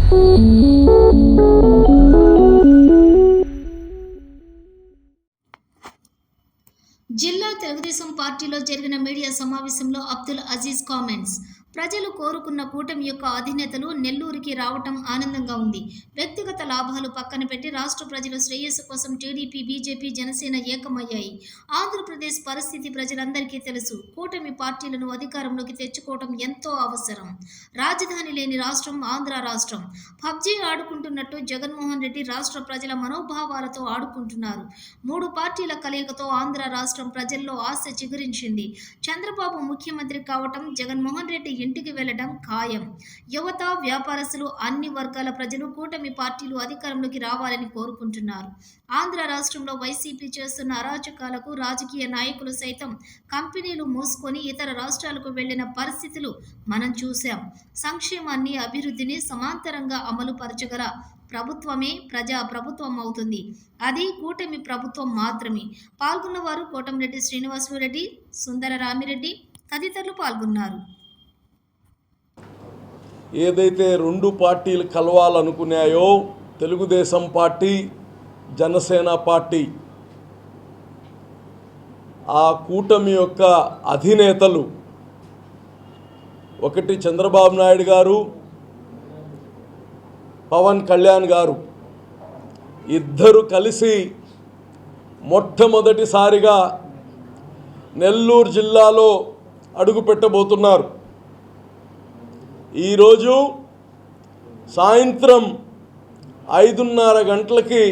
జిల్లా తెలుగుదేశం పార్టీలో జరిగిన మీడియా సమావేశంలో అబ్దుల్ అజీజ్ కామెంట్స్. ప్రజలు కోరుకున్న కూటమి యొక్క అధినేతలు నెల్లూరుకి రావటం ఆనందంగా ఉంది. వ్యక్తిగత లాభాలు పక్కన పెట్టి రాష్ట్ర ప్రజల శ్రేయస్సు కోసం టీడీపీ, బీజేపీ, జనసేన ఏకమయ్యాయి. ఆంధ్రప్రదేశ్ పరిస్థితి ప్రజలందరికీ తెలుసు. కూటమి పార్టీలను అధికారంలోకి తెచ్చుకోవటం ఎంతో అవసరం. రాజధాని లేని రాష్ట్రం ఆంధ్ర రాష్ట్రం. పబ్జీ ఆడుకుంటున్నట్టు జగన్మోహన్ రెడ్డి రాష్ట్ర ప్రజల మనోభావాలతో ఆడుకుంటున్నారు. 3 పార్టీల కలయికతో ఆంధ్ర రాష్ట్రం ప్రజల్లో ఆశ చిగురించింది. చంద్రబాబు ముఖ్యమంత్రి కావటం, జగన్మోహన్ రెడ్డి ఇంటికి వెళ్లడం ఖాయం. యువత, వ్యాపారస్తులు, అన్ని వర్గాల ప్రజలు కూటమి పార్టీలు అధికారంలోకి రావాలని కోరుకుంటున్నారు. ఆంధ్ర రాష్ట్రంలో వైసీపీ చేస్తున్న అరాచకాలకు రాజకీయ నాయకులు సైతం కంపెనీలు మూసుకొని ఇతర రాష్ట్రాలకు వెళ్లిన పరిస్థితులు మనం చూశాం. సంక్షేమాన్ని, అభివృద్ధిని సమాంతరంగా అమలు పరచగల ప్రభుత్వమే ప్రజా ప్రభుత్వం అవుతుంది. అది కూటమి ప్రభుత్వం మాత్రమే. పాల్గొన్నవారు కోటంరెడ్డి శ్రీనివాసులు రెడ్డి, సుందర రామిరెడ్డి తదితరులు పాల్గొన్నారు. ఏదైతే 2 పార్టీలు కలవాలనుకున్నాయో తెలుగుదేశం పార్టీ, జనసేన పార్టీ, ఆ కూటమి యొక్క అధినేతలు ఒకటి చంద్రబాబు నాయుడు గారు, పవన్ కళ్యాణ్ గారు ఇద్దరు కలిసి మొట్టమొదటిసారిగా నెల్లూరు జిల్లాలో అడుగుపెట్టబోతున్నారు. ఈరోజు సాయంత్రం 5:30 గంటలకి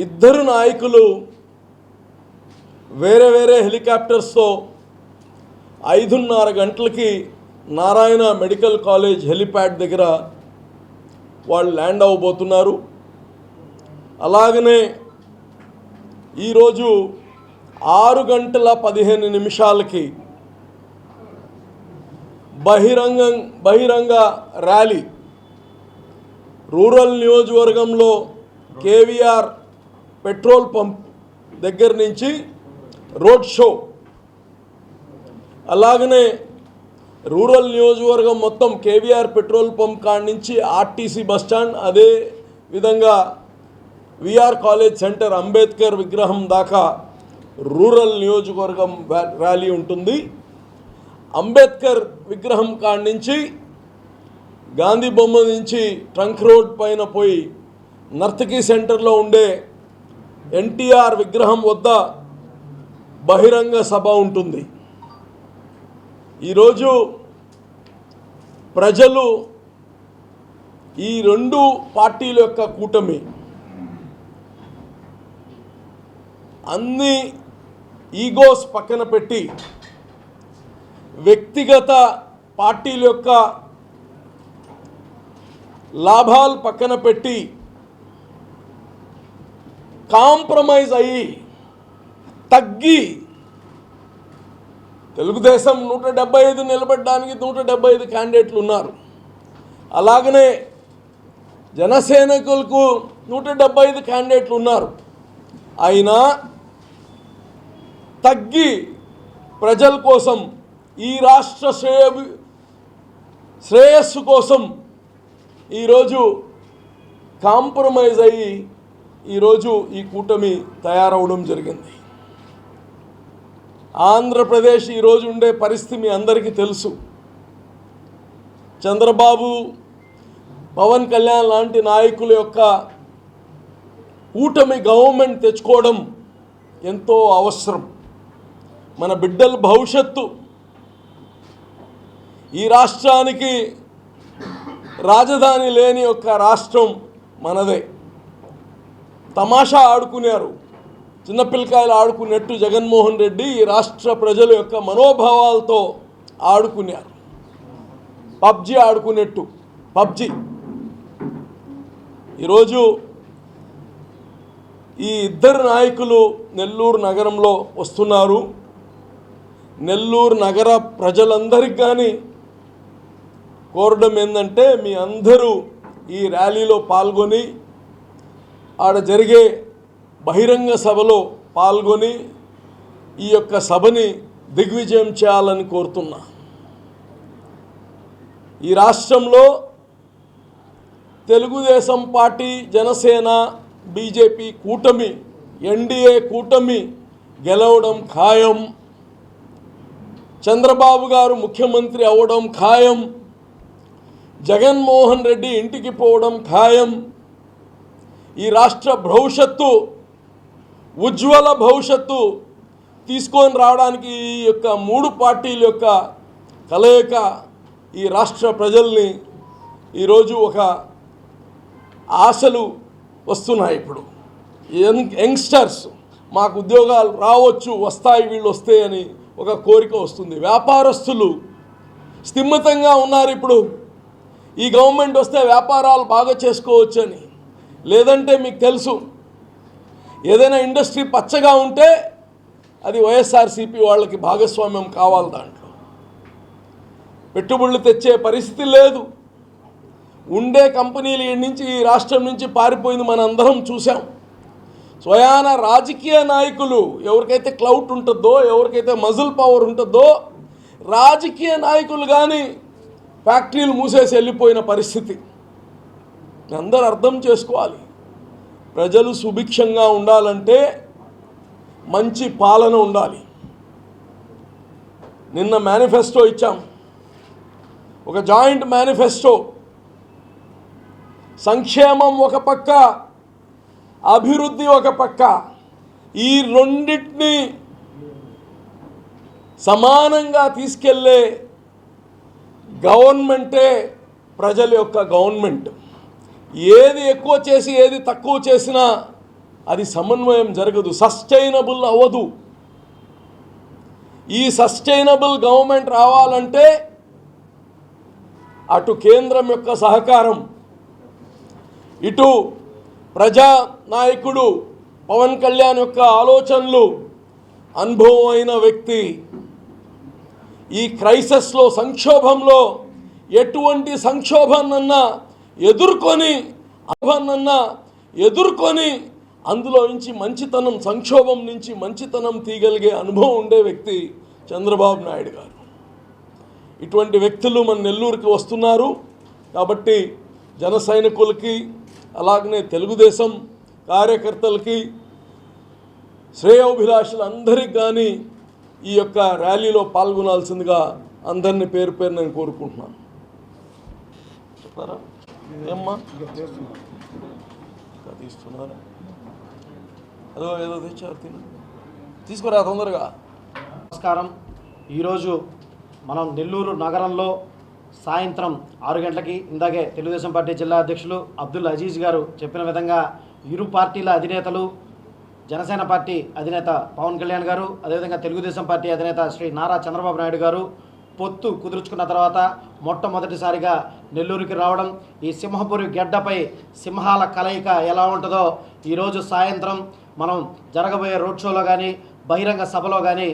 ఇద్దరు నాయకులు వేరే వేరే హెలికాప్టర్స్తో 5:30 గంటలకి నారాయణ మెడికల్ కాలేజ్ హెలిప్యాడ్ దగ్గర వాళ్ళు ల్యాండ్ అవ్వబోతున్నారు. అలాగనే ఈరోజు 6:15 బహిరంగ ర్యాలీ రూరల్ నియోజకవర్గంలో కేవీఆర్ పెట్రోల్ పంప్ దగ్గర నుంచి రోడ్ షో, అలాగనే రూరల్ నియోజకవర్గం మొత్తం కేవీఆర్ పెట్రోల్ పంప్ కాడి నుంచి ఆర్టీసీ బస్టాండ్, అదే విధంగా విఆర్ కాలేజ్ సెంటర్ అంబేద్కర్ విగ్రహం దాకా రూరల్ నియోజకవర్గం ర్యాలీ ఉంటుంది. అంబేద్కర్ విగ్రహం కాడి నుంచి గాంధీ బొమ్మ నుంచి ట్రంక్ రోడ్ పైన పోయి నర్తకీ సెంటర్లో ఉండే ఎన్టీఆర్ విగ్రహం వద్ద బహిరంగ సభ ఉంటుంది. ఈరోజు ప్రజలు ఈ 2 పార్టీల యొక్క కూటమి అన్ని ఈగోస్ పక్కన పెట్టి, వ్యక్తిగత పార్టీల యొక్క లాభాలు పక్కన పెట్టి కాంప్రమైజ్ అయ్యి తగ్గి తెలుగుదేశం 175 నిలబడడానికి 175 క్యాండిడేట్లు ఉన్నారు. అలాగనే జనసేనకులకు 175 క్యాండిడేట్లు ఉన్నారు. అయినా తగ్గి ప్రజల కోసం, ఈ రాష్ట్ర శ్రేయస్సు కోసం ఈరోజు కాంప్రమైజ్ అయ్యి ఈరోజు ఈ కూటమి తయారవడం జరిగింది. ఆంధ్రప్రదేశ్ ఈరోజు ఉండే పరిస్థితి మీ అందరికీ తెలుసు. చంద్రబాబు, పవన్ కళ్యాణ్ లాంటి నాయకుల యొక్క కూటమి గవర్నమెంట్ తెచ్చుకోవడం ఎంతో అవసరం. మన బిడ్డల భవిష్యత్తు, ఈ రాష్ట్రానికి రాజధాని లేని ఒక రాష్ట్రం మనదే. తమాషా ఆడుకున్నారు, చిన్నపిల్లకాయలు ఆడుకున్నట్టు జగన్మోహన్ రెడ్డి ఈ రాష్ట్ర ప్రజల యొక్క మనోభావాలతో ఆడుకున్నారు. పబ్జీ ఆడుకున్నట్టు పబ్జీ. ఈరోజు ఈ ఇద్దరు నాయకులు నెల్లూరు నగరంలో వస్తున్నారు. నెల్లూరు నగర ప్రజలందరికీ కానీ కోరడం ఏంటంటే, మీ అందరూ ఈ ర్యాలీలో పాల్గొని ఆడ జరిగే బహిరంగ సభలో పాల్గొని ఈ యొక్క సభని దిగ్విజయం చేయాలని కోరుతున్నా. ఈ రాష్ట్రంలో తెలుగుదేశం పార్టీ, జనసేన, బీజేపీ కూటమి, ఎన్డీఏ కూటమి గెలవడం ఖాయం. చంద్రబాబు గారు ముఖ్యమంత్రి అవ్వడం ఖాయం. జగన్మోహన్ రెడ్డి ఇంటికి పోవడం ఖాయం. ఈ రాష్ట్ర భవిష్యత్తు, ఉజ్వల భవిష్యత్తు తీసుకొని రావడానికి ఈ యొక్క మూడు పార్టీల యొక్క కలయిక ఈ రాష్ట్ర ప్రజల్ని ఈరోజు ఒక ఆశలు వస్తున్నాయి. ఇప్పుడు యంగ్స్టర్స్ మాకు ఉద్యోగాలు రావచ్చు, వస్తాయి, వీళ్ళు వస్తే అని ఒక కోరిక వస్తుంది. వ్యాపారస్తులు స్థిమితంగా ఉన్నారు. ఇప్పుడు ఈ గవర్నమెంట్ వస్తే వ్యాపారాలు బాగా చేసుకోవచ్చు అని. లేదంటే మీకు తెలుసు, ఏదైనా ఇండస్ట్రీ పచ్చగా ఉంటే అది వైఎస్ఆర్సీపీ వాళ్ళకి భాగస్వామ్యం కావాలి. దాంట్లో పెట్టుబడులు తెచ్చే పరిస్థితి లేదు. ఉండే కంపెనీలు ఈ నుంచి, ఈ రాష్ట్రం నుంచి పారిపోయింది మనం అందరం చూసాం. స్వయాన రాజకీయ నాయకులు, ఎవరికైతే క్లౌట్ ఉంటుందో, ఎవరికైతే మజిల్ పవర్ ఉంటుందో, రాజకీయ నాయకులు కానీ ఫ్యాక్టరీలు మూసేసి వెళ్ళిపోయిన పరిస్థితి అందరూ అర్థం చేసుకోవాలి. ప్రజలు సుభిక్షంగా ఉండాలంటే మంచి పాలన ఉండాలి. నిన్న మేనిఫెస్టో ఇచ్చాం, ఒక జాయింట్ మేనిఫెస్టో. సంక్షేమం ఒక పక్క, అభివృద్ధి ఒక పక్క. ఈ రెండింటిని సమానంగా తీసుకెళ్లే గవర్నమెంటే ప్రజల యొక్క గవర్నమెంట్. ఏది ఎక్కువ చేసి ఏది తక్కువ చేసినా అది సమన్వయం జరగదు, సస్టైనబుల్ అవ్వదు. ఈ సస్టైనబుల్ గవర్నమెంట్ రావాలంటే అటు కేంద్రం యొక్క సహకారం, ఇటు ప్రజా నాయకుడు పవన్ కళ్యాణ్ యొక్క ఆలోచనలు, అనుభవం అయిన వ్యక్తి. ఈ క్రైసిస్లో, సంక్షోభంలో ఎటువంటి సంక్షోభాన్నన్నా ఎదుర్కొని అందులో నుంచి మంచితనం, సంక్షోభం నుంచి మంచితనం తీయగలిగే అనుభవం ఉండే వ్యక్తి చంద్రబాబు నాయుడు గారు. ఇటువంటి వ్యక్తులు మన నెల్లూరుకి వస్తున్నారు. కాబట్టి జన సైనికులకి, అలాగనే తెలుగుదేశం కార్యకర్తలకి, శ్రేయోభిలాషులందరికీ కానీ ఈ యొక్క ర్యాలీలో పాల్గొనాల్సిందిగా అందరినీ పేరు పేరు నేను కోరుకుంటున్నాను. చెప్తారా ఏమ్మా? తీస్తున్నారా? అదో ఏదో తెచ్చారు, తీసుకురా తొందరగా. నమస్కారం. ఈరోజు మనం నెల్లూరు నగరంలో సాయంత్రం 6 గంటలకి ఇందాకే తెలుగుదేశం పార్టీ జిల్లా అధ్యక్షులు అబ్దుల్ అజీజ్ గారు చెప్పిన విధంగా ఇరు పార్టీల అధినేతలు, జనసేన పార్టీ అధినేత పవన్ కళ్యాణ్ గారు, అదేవిధంగా తెలుగుదేశం పార్టీ అధినేత శ్రీ నారా చంద్రబాబు నాయుడు గారు పొత్తు కుదుర్చుకున్న తర్వాత మొట్టమొదటిసారిగా నెల్లూరుకి రావడం, ఈ సింహపురి గడ్డపై సింహాల కలయిక ఎలా ఉంటుందో ఈరోజు సాయంత్రం మనం జరగబోయే రోడ్ షోలో కానీ, బహిరంగ సభలో కానీ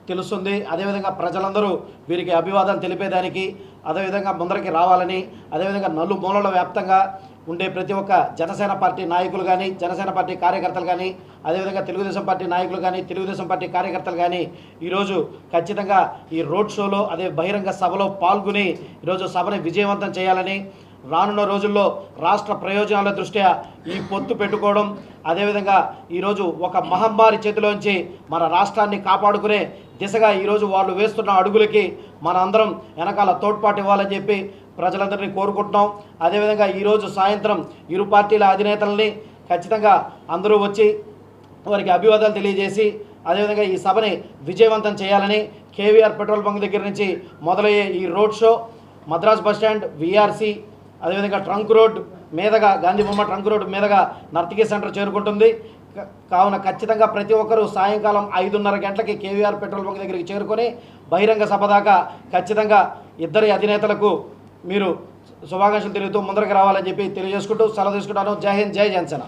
తెలుస్తుంది. అదేవిధంగా ప్రజలందరూ వీరికి అభివాదం తెలిపేదానికి, అదేవిధంగా ముందరికి రావాలని, అదేవిధంగా నలుమూలల వ్యాప్తంగా ఉండే ప్రతి ఒక్క జనసేన పార్టీ నాయకులు కానీ, జనసేన పార్టీ కార్యకర్తలు కానీ, అదేవిధంగా తెలుగుదేశం పార్టీ నాయకులు కానీ, తెలుగుదేశం పార్టీ కార్యకర్తలు కానీ ఈరోజు ఖచ్చితంగా ఈ రోడ్ షోలో, అదే బహిరంగ సభలో పాల్గొని ఈరోజు సభని విజయవంతం చేయాలని, రానున్న రోజుల్లో రాష్ట్ర ప్రయోజనాల దృష్ట్యా ఈ పొత్తు పెట్టుకోవడం, అదేవిధంగా ఈరోజు ఒక మహమ్మారి చేతిలోంచి మన రాష్ట్రాన్ని కాపాడుకునే దిశగా ఈరోజు వాళ్ళు వేస్తున్న అడుగులకి మన అందరం వెనకాల తోడ్పాటు ఇవ్వాలని చెప్పి ప్రజలందరినీ కోరుకుంటున్నాం. అదేవిధంగా ఈరోజు సాయంత్రం ఇరు పార్టీల అధినేతలని ఖచ్చితంగా అందరూ వచ్చి వారికి అభివాదాలు తెలియజేసి, అదేవిధంగా ఈ సభని విజయవంతం చేయాలని కేవీఆర్ పెట్రోల్ బంక్ దగ్గర నుంచి మొదలయ్యే ఈ road show Madras bus stand, VRC, అదేవిధంగా ట్రంక్ రోడ్ మీదుగా, గాంధీ బొమ్మ ట్రంక్ రోడ్ మీదుగా నర్తకీ సెంటర్ చేరుకుంటుంది. కావున ఖచ్చితంగా ప్రతి ఒక్కరూ సాయంకాలం 5:30 గంటలకి కేవీఆర్ పెట్రోల్ బంక్ దగ్గరికి చేరుకొని బహిరంగ సభ దాకా ఖచ్చితంగా ఇద్దరి అధినేతలకు మీరు శుభాకాంక్షలు తెలుపుతూ ముందరికి రావాలని చెప్పి తెలియజేసుకుంటూ సెలవు తీసుకుంటాను. జై హింద్, జై జనసేన.